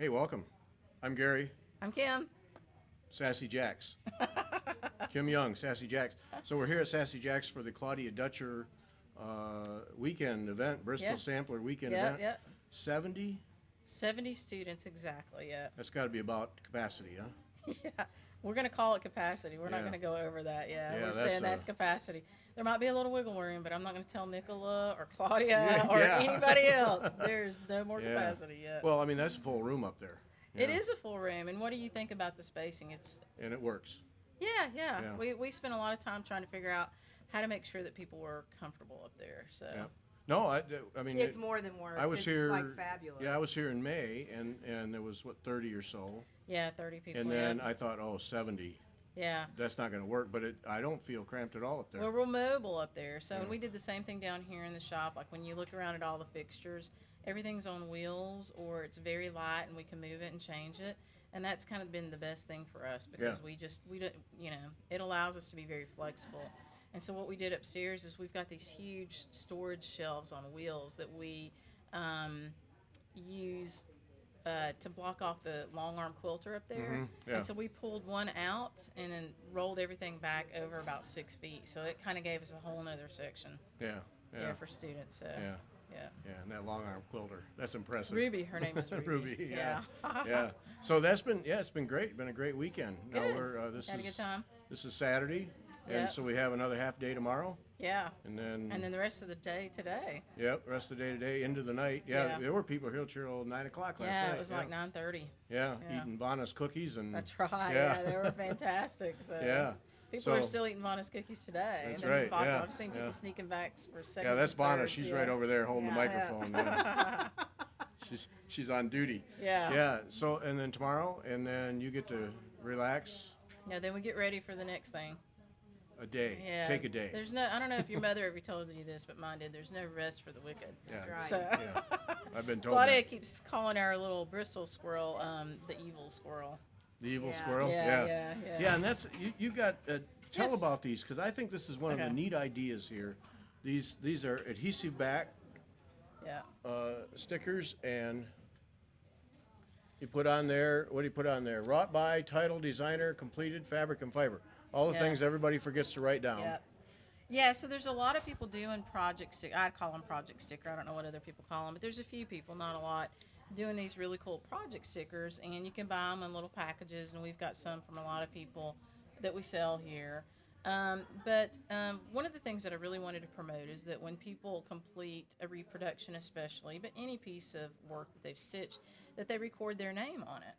Hey, welcome. I'm Gary, I'm Kim. Sassy Jacks. Kim Young, Sassy Jacks. So we're here at Sassy Jacks for the Claudia Dutcher weekend event, Bristol Yeah. Sampler weekend Yep, event. yep. 70? 70 students exactly, yeah. That's got to be about capacity, huh? Yeah. We're going to call it capacity. We're not Yeah. going to go over that, yeah. Yeah, We're that's saying that's capacity. There might be a little wiggle room, but I'm not going to tell Nicola or Claudia or Yeah. anybody else. There's no more Yeah. capacity yet. Well, I mean, that's a full room up there. It Yeah. is a full room, and what do you think about the spacing? And it works. Yeah. Yeah. We spent a lot of time trying to figure out how to make sure that people were comfortable up there. So Yeah. No, I mean, It's more than words. I was It's here. like fabulous. Yeah, I was here in May, and there was, 30 or so. yeah, 30 people. And then yeah. I thought, oh, 70. Yeah. That's not going to work, but I don't feel cramped at all up there. We're real mobile up there. So Yeah. and we did the same thing down here in the shop. Like when you look around at all the fixtures, everything's on wheels or it's very light and we can move it and change it. And that's kind of been the best thing for us because Yeah. we don't, it allows us to be very flexible. And so what we did upstairs is we've got these huge storage shelves on wheels that we use to block off the long arm quilter up there. Yeah. And so we pulled one out and then rolled everything back over about 6 feet. So it kind of gave us a whole nother section. Yeah. Yeah. For students. So, Yeah. yeah. Yeah, and that long arm quilter. That's impressive. Ruby, her name is Ruby. Ruby, yeah. Yeah. So it's been great. Been a great weekend. Now Good. we're Had a good time. This is Saturday, and Yep. so we have another half day tomorrow, Yeah. and then the rest of the day today. rest of the day today into the night. Yeah, Yeah. there were people here till 9 o'clock last Yeah, night. it was like 9:30. Yeah, Yeah. eating Vonna's cookies and That's right. Yeah. Yeah, they were fantastic. So Yeah. people So- are still eating Vonna's cookies today. That's and then right, Vodka. yeah, I've seen people yeah. sneaking back for seconds. Yeah, that's and Vonna. thirds, She's yeah. right over there holding the Yeah, microphone. Yeah. She's on duty. Yeah. Yeah. So and then tomorrow, and then you get to relax Yeah, then we get ready for the next thing. a day. Yeah. Take a day. There's no, I don't know if your mother ever told you this, but mine did. There's no rest for the wicked. Yeah. Right. So Yeah. I've been told Claudia that. keeps calling our little Bristol squirrel the evil squirrel. The evil Yeah. squirrel. Yeah. Yeah, and that's you got tell Yes. about these because I think this is one of the Okay. neat ideas here. These are adhesive back Yeah. stickers, and you put on there. What do you put on there? Wrought by, title, designer, completed, fabric, and fiber. All the Yeah. things everybody forgets to write down. Yep. Yeah, so there's a lot of people doing project sticker. I'd call them project sticker. I don't know what other people call them, but there's a few people, not a lot, doing these really cool project stickers, and you can buy them in little packages, and we've got some from a lot of people that we sell here. But one of the things that I really wanted to promote is that when people complete a reproduction especially, but any piece of work that they've stitched, that they record their name on it.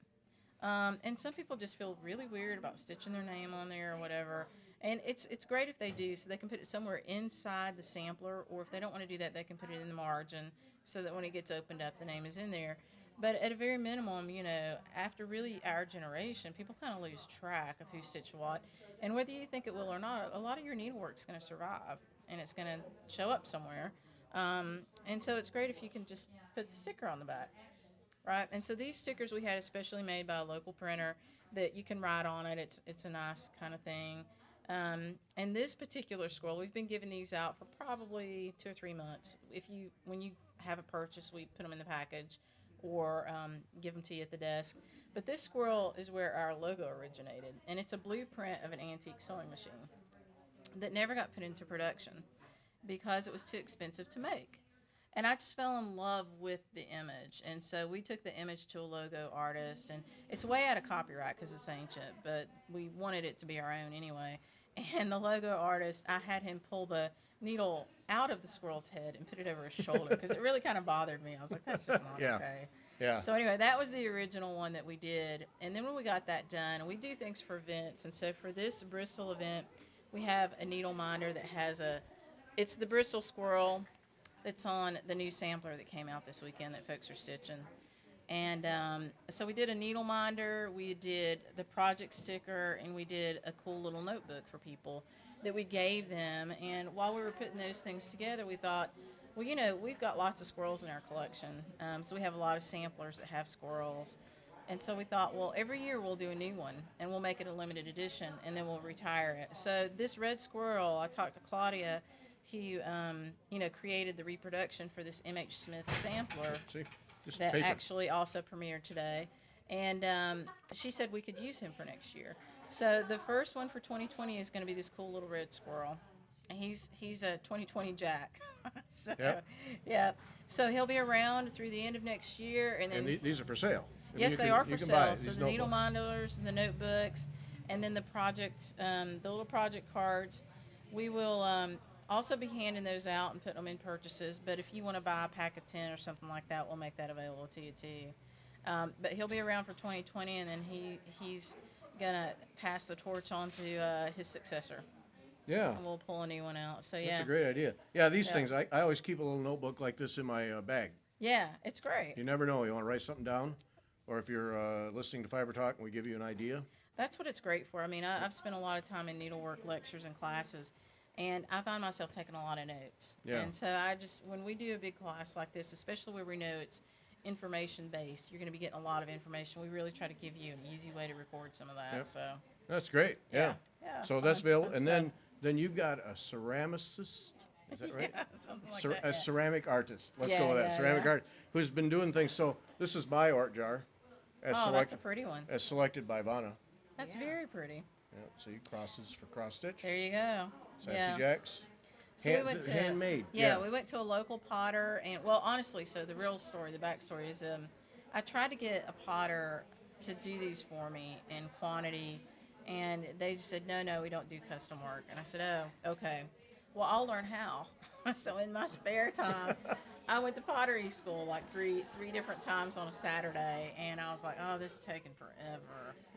And some people just feel really weird about stitching their name on there or whatever. And it's great if they do, so they can put it somewhere inside the sampler, or if they don't want to do that, they can put it in the margin so that when it gets opened up, the name is in there. But at a very minimum, after really our generation, people kind of lose track of who stitched what. And whether you think it will or not, a lot of your needlework's going to survive, and it's going to show up somewhere. And so it's great if you can just put the sticker on the back. Right, and so these stickers we had especially made by a local printer that you can write on it. It's a nice kind of thing. And this particular scroll, we've been giving these out for probably 2 or 3 months. When you have a purchase, we put them in the package or give them to you at the desk. But this squirrel is where our logo originated, and it's a blueprint of an antique sewing machine that never got put into production because it was too expensive to make. And I just fell in love with the image. And so we took the image to a logo artist. And it's way out of copyright because it's ancient, but we wanted it to be our own anyway. And the logo artist, I had him pull the needle out of the squirrel's head and put it over his shoulder because it really kind of bothered me. I was like, that's just not Yeah. okay. Yeah. So anyway, that was the original one that we did. And then when we got that done, we do things for events. And so for this Bristol event, we have a needle minder that has it's the Bristol squirrel. It's on the new sampler that came out this weekend that folks are stitching. And so we did a needle minder, we did the project sticker, and we did a cool little notebook for people that we gave them. And while we were putting those things together, we thought, well, we've got lots of squirrels in our collection. So we have a lot of samplers that have squirrels. And so we thought, well, every year we'll do a new one, and we'll make it a limited edition, and then we'll retire it. So this red squirrel, I talked to Claudia. He, created the reproduction for this M.H. Smith sampler. See, Just that paper. actually also premiered today. And she said we could use him for next year. So the first one for 2020 is going to be this cool little red squirrel. And he's a 2020 Jack. So, Yep. yeah. So he'll be around through the end of next year. And then And these are for sale. I mean, yes, you they can- are for you can buy sale. it, So these the needle notebooks. minders and the notebooks, and then the project, the little project cards. We will also be handing those out and putting them in purchases. But if you want to buy a pack of 10 or something like that, we'll make that available to you too. But he'll be around for 2020, and then he's gonna pass the torch on to his successor, Yeah. and we'll pull a new one out. So That's yeah, a great idea. Yeah, these Yeah. things, I always keep a little notebook like this in my bag. yeah, it's great. You never know. You want to write something down? Or if you're listening to Fiber Talk and we give you an idea. That's what it's great for. I mean, I've spent a lot of time in needlework lectures and classes, and I find myself taking a lot of notes. Yeah. And so when we do a big class like this, especially where we know it's information based, you're going to be getting a lot of information. We really try to give you an easy way to record some of that. Yep. So That's great. Yeah. yeah. So that's available. fun And stuff. then you've got a ceramicist. Is that right? Yeah, something like Cer- that. a yeah. ceramic artist. Let's Yeah, go with that. yeah, Ceramic yeah. art who's been doing things. So this is my art jar, as Oh, that's selected a pretty one. as selected by Vonna. That's Yeah. very pretty. Yeah, see crosses for cross stitch. There you go. Sassy yeah. Jacks. So Hand- we went to handmade. Yeah, we went to a local potter, and well, honestly, so the real story, the backstory is, I tried to get a potter to do these for me in quantity, and they just said, no, we don't do custom work. And I said, oh, okay. Well, I'll learn how. So in my spare time, I went to pottery school like three different times on a Saturday, and I was like, oh, this is taking Yeah.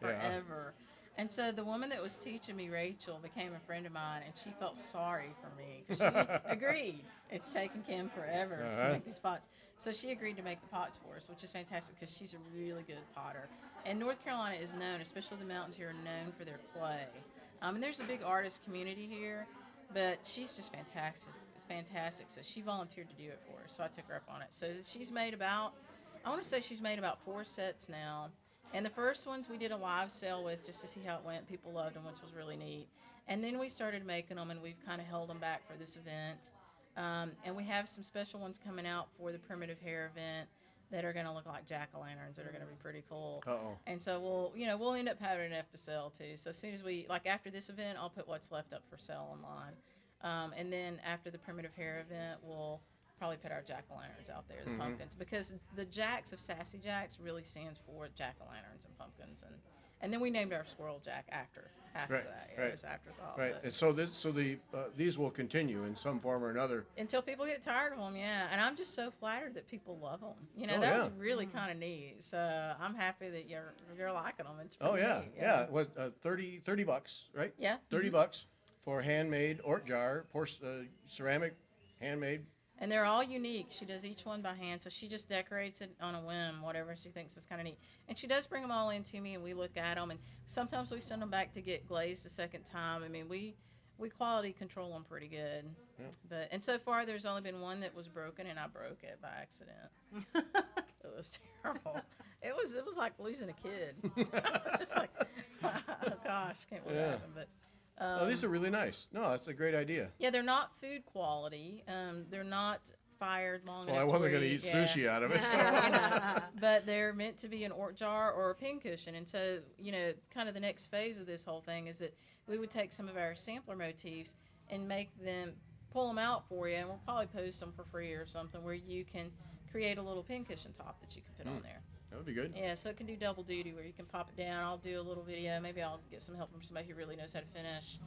forever. And so the woman that was teaching me, Rachel, became a friend of mine, and she felt sorry for me because she agreed. It's taken Kim forever Uh-huh. to make these pots. So she agreed to make the pots for us, which is fantastic because she's a really good potter. And North Carolina is known, especially the mountains here, are known for their clay. And there's a big artist community here, but she's just fantastic. So she volunteered to do it for us, so I took her up on it. So she's made about 4 sets now. And the first ones we did a live sale with just to see how it went. People loved them, which was really neat. And then we started making them, and we've kind of held them back for this event. And we have some special ones coming out for the Primitive Hair event that are going to look like jack-o'-lanterns that are going to be pretty cool. Uh-oh. And so we'll end up having enough to sell too. So as soon as after this event, I'll put what's left up for sale online. And then after the Primitive Hair event, we'll probably put our jack-o'-lanterns out there, the pumpkins, because the Jacks of Sassy Jacks really stands for jack-o'-lanterns and pumpkins, and then we named our squirrel Jack after Right, that. Yeah, right. it was afterthought. Right. but- And so these will continue in some form or another. until people get tired of them, yeah. And I'm just so flattered that people love them. Oh, that was yeah. really kind of neat. So I'm happy that you're liking them. It's Oh pretty yeah, neat, yeah. What $30 bucks, right? Yeah. 30 bucks for a handmade art jar, ceramic, handmade. And they're all unique. She does each one by hand, so she just decorates it on a whim, whatever she thinks is kind of neat. And she does bring them all in to me, and we look at them. And sometimes we send them back to get glazed a second time. I mean, we quality control them pretty good. Yeah. And so far, there's only been one that was broken, and I broke it by accident. It was terrible. It was like losing a kid. I was just like, oh gosh, can't believe Yeah. it happened. But Oh, these are really nice. No, that's a great idea. yeah, they're not food quality. They're not fired long Well, enough. I wasn't going going to to eat sushi out of it. So. But they're meant to be an ort jar or a pin cushion. And so, kind of the next phase of this whole thing is that we would take some of our sampler motifs and pull them out for you, and we'll probably post them for free or something where you can create a little pin cushion top that you can put on there. That would be good. Yeah, so it can do double duty where you can pop it down. I'll do a little video. Maybe I'll get some help from somebody who really knows how to finish.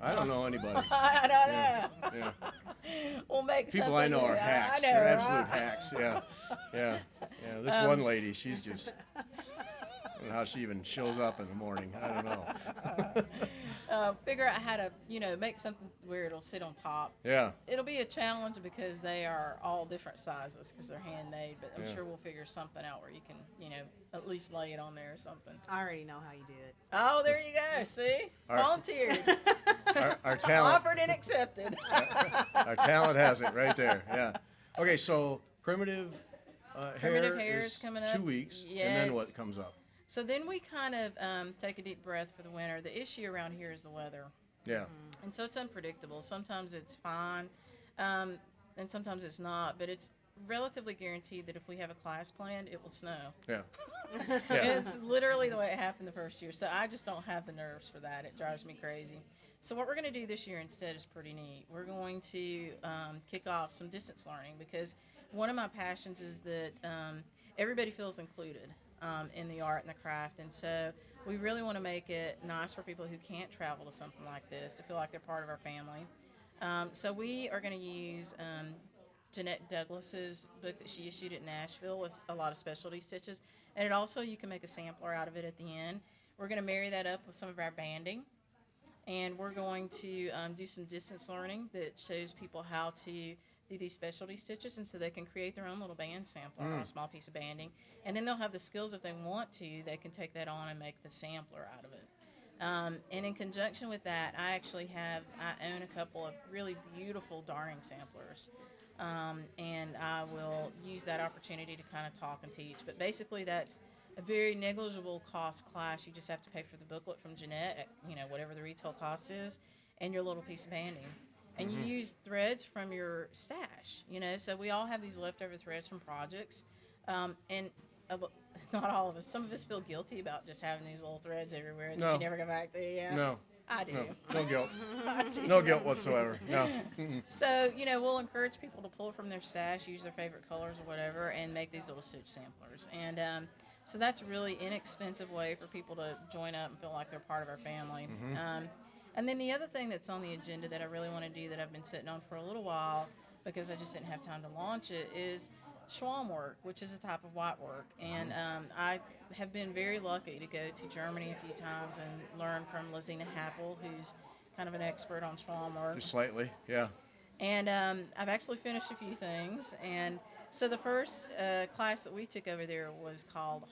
I don't know anybody. I don't know. Yeah. We'll make People something I know are that- hacks. I know, They're absolute right? hacks. Yeah. Yeah. Yeah. This one lady, she's just. I don't know how she even shows up in the morning. I don't know. Figure out how to, make something where it'll sit on top. Yeah. It'll be a challenge because they are all different sizes because they're handmade, but I'm Yeah. sure we'll figure something out where you can, at least lay it on there or something. I already know how you do it. Oh, there you go. See? All right. Volunteered. Our talent. Offered and accepted. Our talent has it right there. Yeah. Okay, so primitive Primitive hair hair is is coming up. 2 weeks, Yeah, and then it's- what comes up? So then we kind of take a deep breath for the winter. The issue around here is the weather. Yeah. And so it's unpredictable. Sometimes it's fine, and sometimes it's not. But it's relatively guaranteed that if we have a class planned, it will snow. Yeah. Yeah. It's literally the way it happened the first year. So I just don't have the nerves for that. It drives me crazy. So what we're going to do this year instead is pretty neat. We're going to kick off some distance learning, because one of my passions is that everybody feels included in the art and the craft. And so we really want to make it nice for people who can't travel to something like this to feel like they're part of our family. So we are going to use Jeanette Douglas's book that she issued at Nashville with a lot of specialty stitches. And it also, you can make a sampler out of it at the end. We're going to marry that up with some of our banding. And we're going to do some distance learning that shows people how to do these specialty stitches, and so they can create their own little band sampler on a small piece of banding. And then they'll have the skills if they want to. They can take that on and make the sampler out of it. And in conjunction with that, I own a couple of really beautiful darning samplers. And I will use that opportunity to kind of talk and teach. But basically, that's a very negligible cost class. You just have to pay for the booklet from Jeanette, at, whatever the retail cost is, and your little piece of banding. And you use threads from your stash, So we all have these leftover threads from projects. And not all of us. Some of us feel guilty about just having these little threads everywhere that you never go back to. Yeah. No. I do. No guilt. I do. No guilt whatsoever. No. Mm-mm. So, we'll encourage people to pull from their stash, use their favorite colors or whatever, and make these little stitch samplers. And so that's a really inexpensive way for people to join up and feel like they're part of our family. And then the other thing that's on the agenda that I really want to do that I've been sitting on for a little while, because I just didn't have time to launch it, is Schwalm work, which is a type of white work. And I have been very lucky to go to Germany a few times and learn from Lazina Happel, who's kind of an expert on Schwalm work. Just slightly, yeah. And I've actually finished a few things. And so the first class that we took over there was called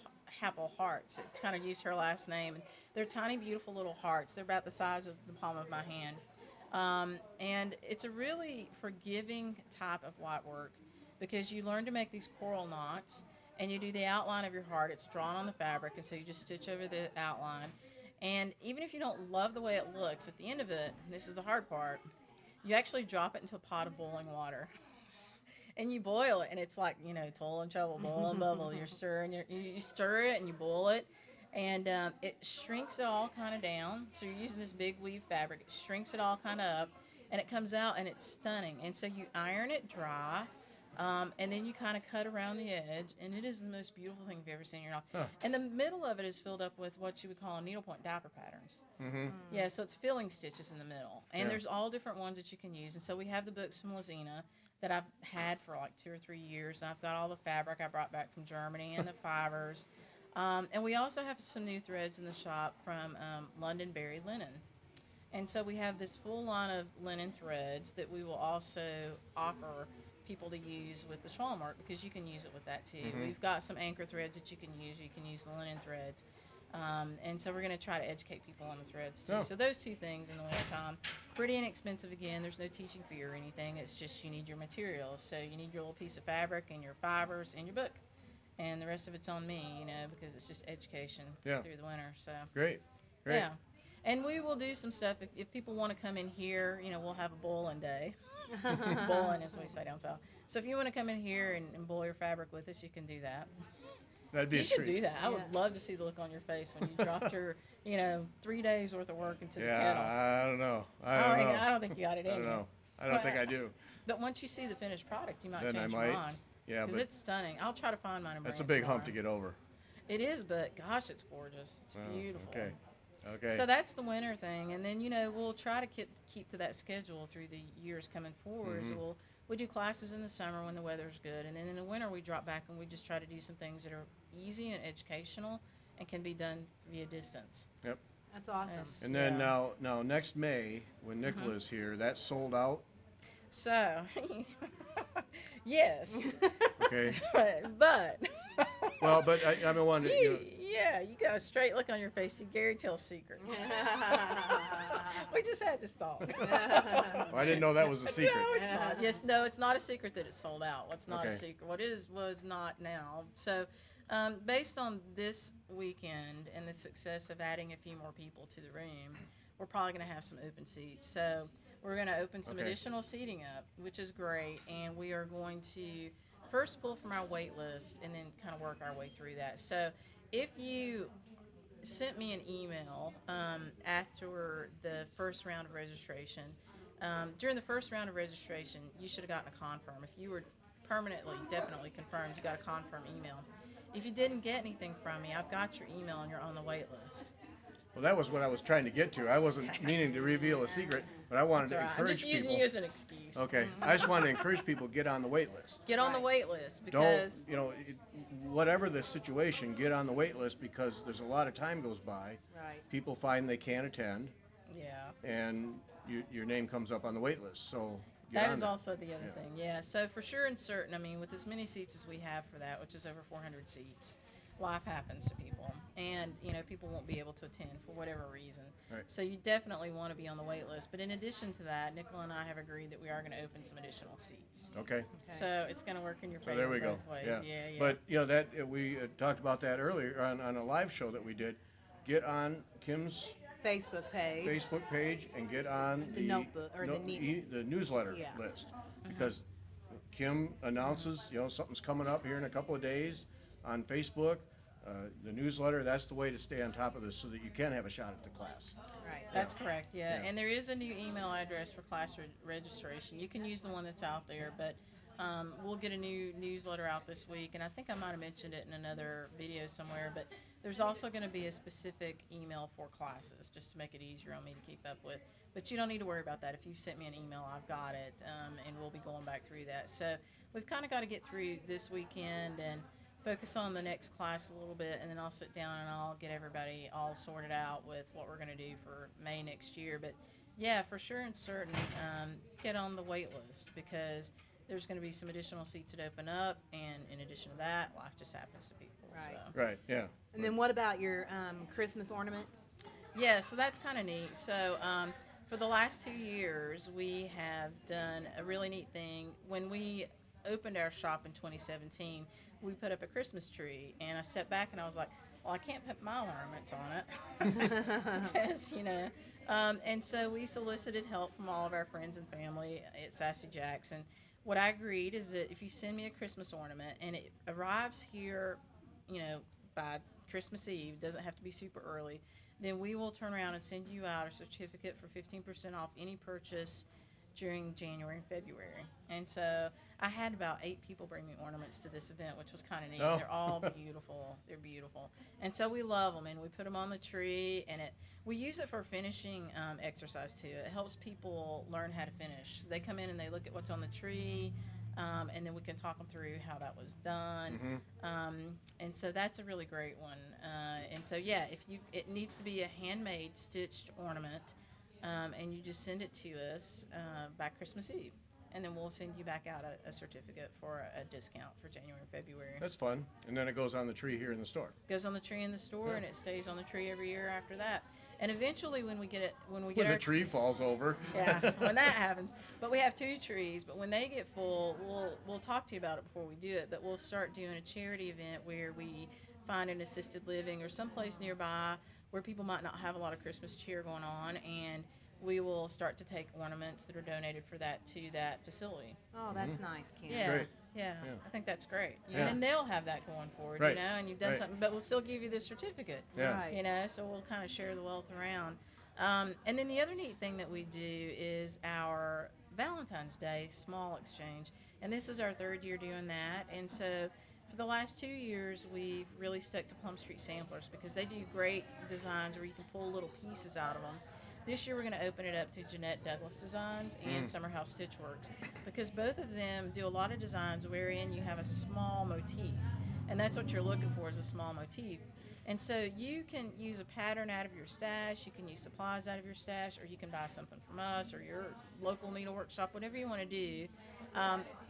Happel Hearts. It kind of used her last name. They're tiny, beautiful little hearts. They're about the size of the palm of my hand. And it's a really forgiving type of white work, because you learn to make these coral knots, and you do the outline of your heart. It's drawn on the fabric, and so you just stitch over the outline. And even if you don't love the way it looks, at the end of it, this is the hard part, you actually drop it into a pot of boiling water. And you boil it, and it's like, toil and trouble, boil and bubble. You're stirring, you stir it, and you boil it, and it shrinks it all kind of down. So you're using this big weave fabric. It shrinks it all kind of up, and it comes out, and it's stunning. And so you iron it dry, and then you kind of cut around the edge, and it is the most beautiful thing you've ever seen in your life. Huh. And the middle of it is filled up with what you would call needlepoint diaper patterns. Yeah, so it's filling stitches in the middle. And there's all different ones that you can use. And so we have the books from Lazina that I've had for like 2 or 3 years. And I've got all the fabric I brought back from Germany and the fibers. And we also have some new threads in the shop from Londonderry Linen. And so we have this full line of linen threads that we will also offer people to use with the Schwalm work, because you can use it with that too. We've got some anchor threads that you can use. You can use the linen threads. And so we're going to try to educate people on the threads too. So those two things in the wintertime, pretty inexpensive again. There's no teaching fee or anything. It's just you need your materials. So you need your little piece of fabric and your fibers and your book. And the rest of it's on me, because it's just education through the winter. So Great. Yeah. And we will do some stuff. If people want to come in here, we'll have a boiling day. Boiling is what we say down south. So if you want to come in here and boil your fabric with us, you can do that. That'd be you a should treat. do that. I would love to see the look on your face when you dropped your, 3 days worth of work into the kettle. Yeah, I don't know. I don't think you got it in I don't you. know. I don't think I do. But once you see the finished product, you might Then change I might. your mind. Yeah, Because but it's stunning. I'll try to find mine and bring that's a it big tomorrow. hump to get over. It is, but gosh, it's gorgeous. It's Oh, beautiful. Okay. So that's the winter thing, and then we'll try to keep to that schedule through the years coming forward. So we do classes in the summer when the weather's good, and then in the winter we drop back and we just try to do some things that are easy and educational and can be done via distance. Yep. That's awesome. Yes. And then now next May when Nicola's here, that's sold out. So, yes, Okay. but Well, but I mean, one. you got a straight look on your face. See, Gary tells secrets. We just had this talk. I didn't know that was a secret. No, it's not. Yes, no, it's not a secret that it's sold out. What's not a Okay. secret? What was not now. So, based on this weekend and the success of adding a few more people to the room, we're probably going to have some open seats. So we're going to open some Okay. additional seating up, which is great, and we are going to first pull from our wait list and then kind of work our way through that. So if you sent me an email after the first round of registration, during the first round of registration, you should have gotten a confirm. If you were permanently, definitely confirmed, you got a confirm email. If you didn't get anything from me, I've got your email and you're on the wait list. Well, that was what I was trying to get to. I wasn't meaning to reveal a secret, but I wanted to I'm encourage just using people. you as an excuse. Okay, I just wanted to encourage people, get on the wait list. Get on the wait list Don't, because whatever the situation, get on the wait list because there's a lot of time goes by. Right. People find they can't attend, yeah. and your name comes up on the wait list. So get That on is there. also the other thing, yeah. So for sure and certain, I mean, with as many seats as we have for that, which is over 400 seats, life happens to people, and people won't be able to attend for whatever reason. Right. So you definitely want to be on the wait list. But in addition to that, Nicola and I have agreed that we are going to open some additional seats. Okay. So it's going to work in your So favor there we go. both ways. Yeah. Yeah. But that we talked about that earlier on a live show that we did. Get on Kim's Facebook page. Facebook page and get on The notebook, or the newsletter Yeah. list, because Kim announces something's coming up here in a couple of days on Facebook. The newsletter, that's the way to stay on top of this so that you can have a shot at the class. Right. That's correct, yeah. Yeah. And there is a new email address for class registration. You can use the one that's out there, but we'll get a new newsletter out this week, and I think I might have mentioned it in another video somewhere, but there's also going to be a specific email for classes, just to make it easier on me to keep up with. But you don't need to worry about that. If you sent me an email, I've got it, and we'll be going back through that. So we've kind of got to get through this weekend and focus on the next class a little bit, and then I'll sit down and I'll get everybody all sorted out with what we're going to do for May next year. But yeah, for sure and certain, get on the wait list because there's going to be some additional seats that open up, and in addition to that, life just happens to people. Right. So. Right, yeah. And then what about your Christmas ornament? Yeah, so that's kind of neat. So for the last 2 years, we have done a really neat thing. When we opened our shop in 2017, we put up a Christmas tree, and I stepped back and I was like, well, I can't put my ornaments on it because, and so we solicited help from all of our friends and family at Sassy Jack's. And what I agreed is that if you send me a Christmas ornament and it arrives here, by Christmas Eve, doesn't have to be super early, then we will turn around and send you out a certificate for 15% off any purchase during January and February. And so I had about 8 people bring me ornaments to this event, which was kind of neat. Oh. They're all beautiful. They're beautiful. And so we love them, and we put them on the tree, and we use it for finishing exercise too. It helps people learn how to finish. They come in and they look at what's on the tree, and then we can talk them through how that was done. And so that's a really great one. And so yeah, it needs to be a handmade stitched ornament, and you just send it to us by Christmas Eve, and then we'll send you back out a certificate for a discount for January and February. That's fun. And then it goes on the tree here in the store. Goes on the tree in the store, Yeah. and it stays on the tree every year after that. And eventually, when we get When our the tree falls over. yeah, when that happens. But we have 2 trees. But when they get full, we'll talk to you about it before we do it. But we'll start doing a charity event where we find an assisted living or someplace nearby where people might not have a lot of Christmas cheer going on, and we will start to take ornaments that are donated for that to that facility. Oh, that's nice, Kim. Yeah, great. yeah, Yeah. I think that's great. Yeah. And then they'll have that going forward, Right. and you've done Right. something, but we'll still give you the certificate. Yeah. Right. So we'll kind of share the wealth around. And then the other neat thing that we do is our Valentine's Day small exchange. And this is our 3rd year doing that. And so for the last 2 years, we've really stuck to Plum Street Samplers because they do great designs where you can pull little pieces out of them. This year we're going to open it up to Jeanette Douglas Designs and Summer House Stitchworks because both of them do a lot of designs wherein you have a small motif. And that's what you're looking for, is a small motif. And so you can use a pattern out of your stash, you can use supplies out of your stash, or you can buy something from us or your local needlework shop, whatever you want to do.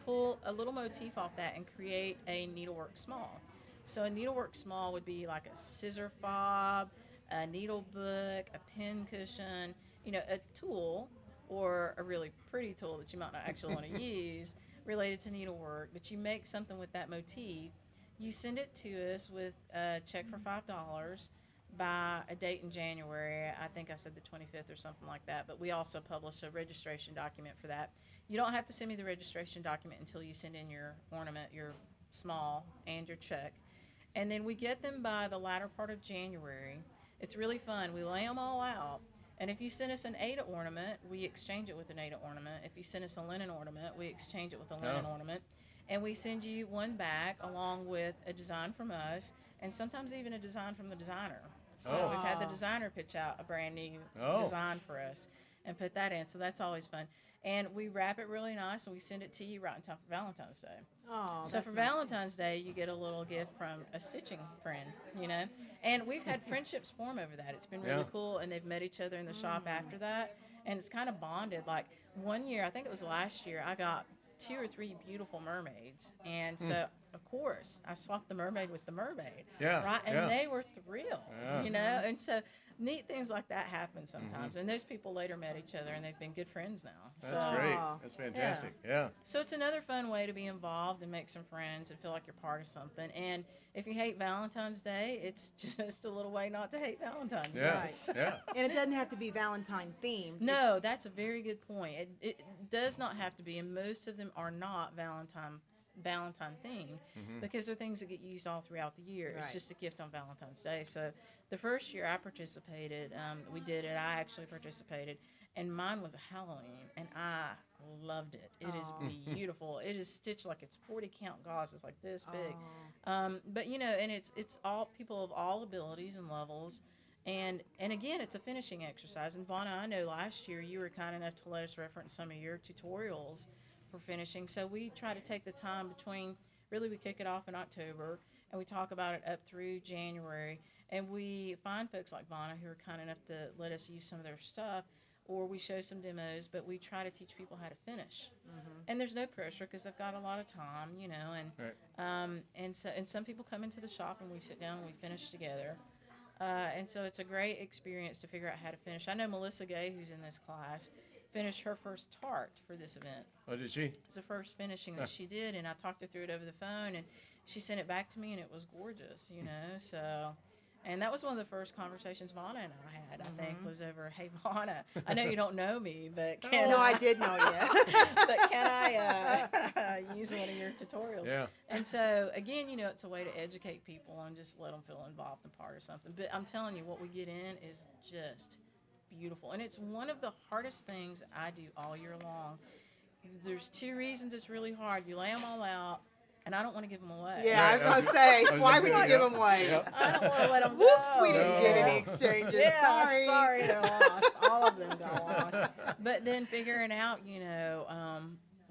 Pull a little motif off that and create a needlework small. So a needlework small would be like a scissor fob, a needle book, a pin cushion, a tool, or a really pretty tool that you might not actually want to use related to needlework, but you make something with that motif. You send it to us with a check for $5, by a date in January. I think I said the 25th or something like that. But we also publish a registration document for that. You don't have to send me the registration document until you send in your ornament, your small, and your check. And then we get them by the latter part of January. It's really fun. We lay them all out. And if you send us an Ada ornament, we exchange it with an Ada ornament. If you send us a linen ornament, we exchange it with a linen ornament. And we send you one back along with a design from us, and sometimes even a design from the designer. So we've had the designer pitch out a brand new design for us and put that in. So that's always fun. And we wrap it really nice, and we send it to you right in time for Valentine's Day. Oh, So for Valentine's Day, you get a little gift from a stitching friend, you know. And we've had friendships form over that. It's been really cool, and they've met each other in the shop after that, and it's kind of bonded. Like one year, I think it was last year, I got 2 or 3 beautiful mermaids, and so of course I swapped the mermaid with the mermaid, right? And they were thrilled, you know. And so neat things like that happen sometimes, and those people later met each other, and they've been good friends now. That's great. That's fantastic. Yeah. So it's another fun way to be involved and make some friends and feel like you're part of something. And if you hate Valentine's Day, it's just a little way not to hate Valentine's Day. Yeah. And it doesn't have to be Valentine themed. No, that's a very good point. It does not have to be, and most of them are not Valentine themed because they're things that get used all throughout the year. It's just a gift on Valentine's Day. So the first year I participated, we did it. I actually participated, and mine was a Halloween, and I loved it. It is beautiful. It is stitched like it's 40 count gauze. It's like this big. But you know, and it's all people of all abilities and levels. And again, it's a finishing exercise. And Vonna, I know last year you were kind enough to let us reference some of your tutorials for finishing. So we try to take the time between, really we kick it off in October, and we talk about it up through January. And we find folks like Vonna who are kind enough to let us use some of their stuff, or we show some demos, but we try to teach people how to finish. And there's no pressure because they've got a lot of time, you know. And some people come into the shop and we sit down and we finish together. And so it's a great experience to figure out how to finish. I know Melissa Gay, who's in this class, finished her first tart for this event. Oh, did she? It was the first finishing that she did, and I talked her through it over the phone, and she sent it back to me, and it was gorgeous, you know. So, and that was one of the first conversations Vonna and I had, I think, was over, hey, Vonna, I know you don't know me, but can No, I did know you. but can I use one of your tutorials? Yeah. And so, again, you know, it's a way to educate people and just let them feel involved and part of something. But I'm telling you, what we get in is just beautiful. And it's one of the hardest things I do all year long. There's 2 reasons it's really hard. You lay them all out, and I don't want to give them away. Yeah, I was going to say, why would you give them away? I don't want to let them Whoops, go. we didn't get any exchanges. Yeah, sorry, they're lost. All of them got lost. But then figuring out, you know,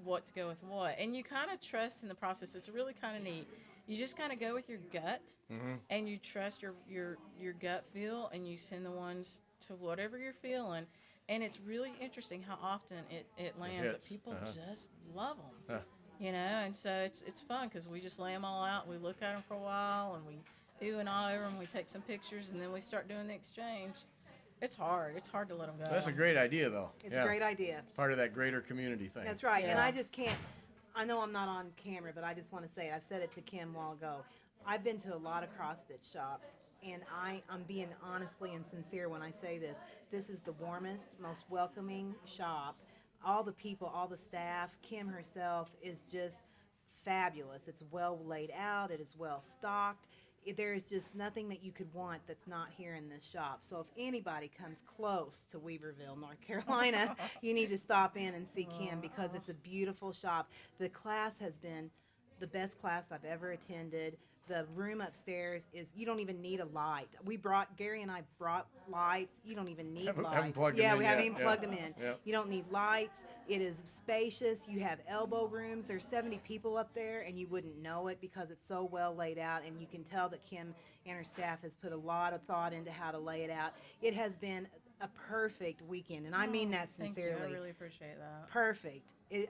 what to go with what. And you kind of trust in the process. It's really kind of neat. You just kind of go with your gut, and you trust your gut feel, and you send the ones to whatever you're feeling. And it's really interesting how often it lands that people just love them. You know, and so it's fun because we just lay them all out. We look at them for a while, and we ooh and ah over them. We take some pictures, and then we start doing the exchange. It's hard. It's hard to let them go. That's a great idea, though. It's a great idea. Part of that greater community thing. That's right. Yeah. And I just can't, I know I'm not on camera, but I just want to say, I've said it to Kim a while ago. I've been to a lot of CrossFit shops, and I'm being honestly and sincere when I say this. This is the warmest, most welcoming shop. All the people, all the staff, Kim herself is just fabulous. It's well laid out. It is well stocked. There is just nothing that you could want that's not here in this shop. So if anybody comes close to Weaverville, North Carolina, you need to stop in and see Kim because it's a beautiful shop. The class has been the best class I've ever attended. The room upstairs is, you don't even need a light. Gary and I brought lights. You don't even need lights. Haven't plugged them yeah, in we yet. haven't even plugged them in. Yeah. You don't need lights. It is spacious. You have elbow rooms. There's 70 people up there, and you wouldn't know it because it's so well laid out, and you can tell that Kim and her staff has put a lot of thought into how to lay it out. It has been a perfect weekend, and I mean that sincerely. Thank you. I really appreciate that. Perfect. It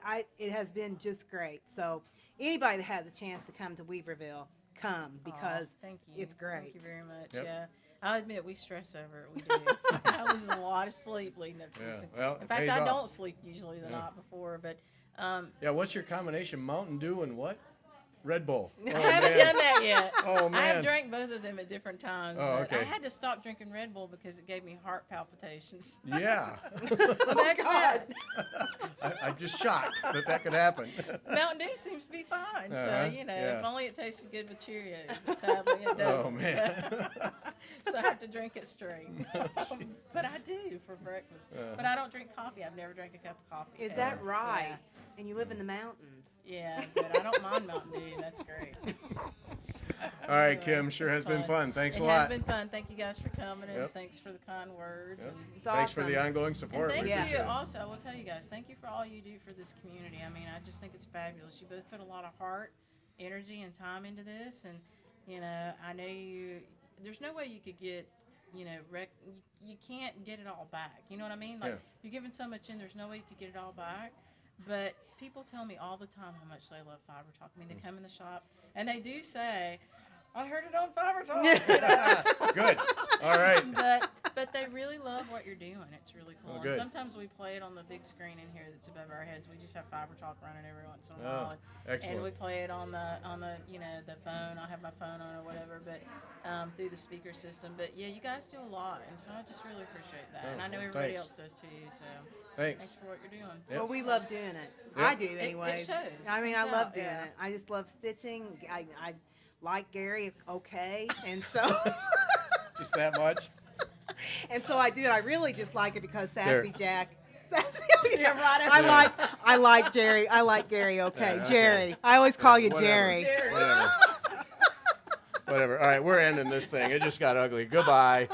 has been just great. So anybody that has a chance to come to Weaverville, come because thank you. it's great. Thank you very much. Yep. Yeah, I'll admit we stress over it. We do. I lose a lot of sleep leading up to this. Well, In it fact, pays I off. don't sleep usually the night before. But Yeah, what's your combination? Mountain Dew and what? Red Bull. Oh, I haven't man. done that yet. Oh, I man. have drank both of them at different times. Oh, but I okay. had to stop drinking Red Bull because it gave me heart palpitations. Yeah. Imagine that. I'm just shocked that could happen. Mountain Dew seems to be fine. So, Uh-huh, you know, yeah. if only it tasted good with Cheerios. But sadly, it doesn't. Oh, man. So I have to drink it straight. But I do for breakfast. But I don't drink coffee. I've never drank a cup of coffee. Is ever. that right? Yeah. And you live in the mountains. Yeah, but I don't mind Mountain Dew. That's great. All right, Kim, sure It's has been fun. Thanks a lot. It has been fun. Thank you guys for coming, and Yep. thanks for the kind words. Yep. And, It's Thanks for the awesome. ongoing and support. thank We Yeah. appreciate you it. also, I will tell you guys, thank you for all you do for this community. I mean, I just think it's fabulous. You both put a lot of heart, energy, and time into this, and, you know, I know there's no way you could get, you know, you can't get it all back. You know what I mean? Like, Yeah. you're giving so much in, there's no way you could get it all back. But people tell me all the time how much they love Fiber Talk. I mean, they come in the shop and they do say, I heard it on Fiber Talk. You know? Good. All right. But they really love what you're doing. It's really cool. Oh, And good. sometimes we play it on the big screen in here that's above our heads. We just have Fiber Talk running every once in a Oh, while. excellent. And we play it on the you know, the phone. I have my phone on or whatever, but through the speaker system. But yeah, you guys do a lot, and so I just really appreciate that. Oh, and I know well, everybody thanks. else does too. So Thanks. thanks for what you're doing. Yep. Well, we love doing it. Yep. I do, anyway. it shows. I mean, It I comes love out, doing yeah. it. I just love stitching. I like Gary, okay, and so Just that much? I do it. I really just like it because There. Sassy Jack. Sassy, Yeah, right I like Jerry. I like Gary. Okay, Yeah, okay. Jerry. I always call you Whatever. Jerry. Jerry. Whatever. Whatever. All right, we're ending this thing. It just got ugly. Goodbye.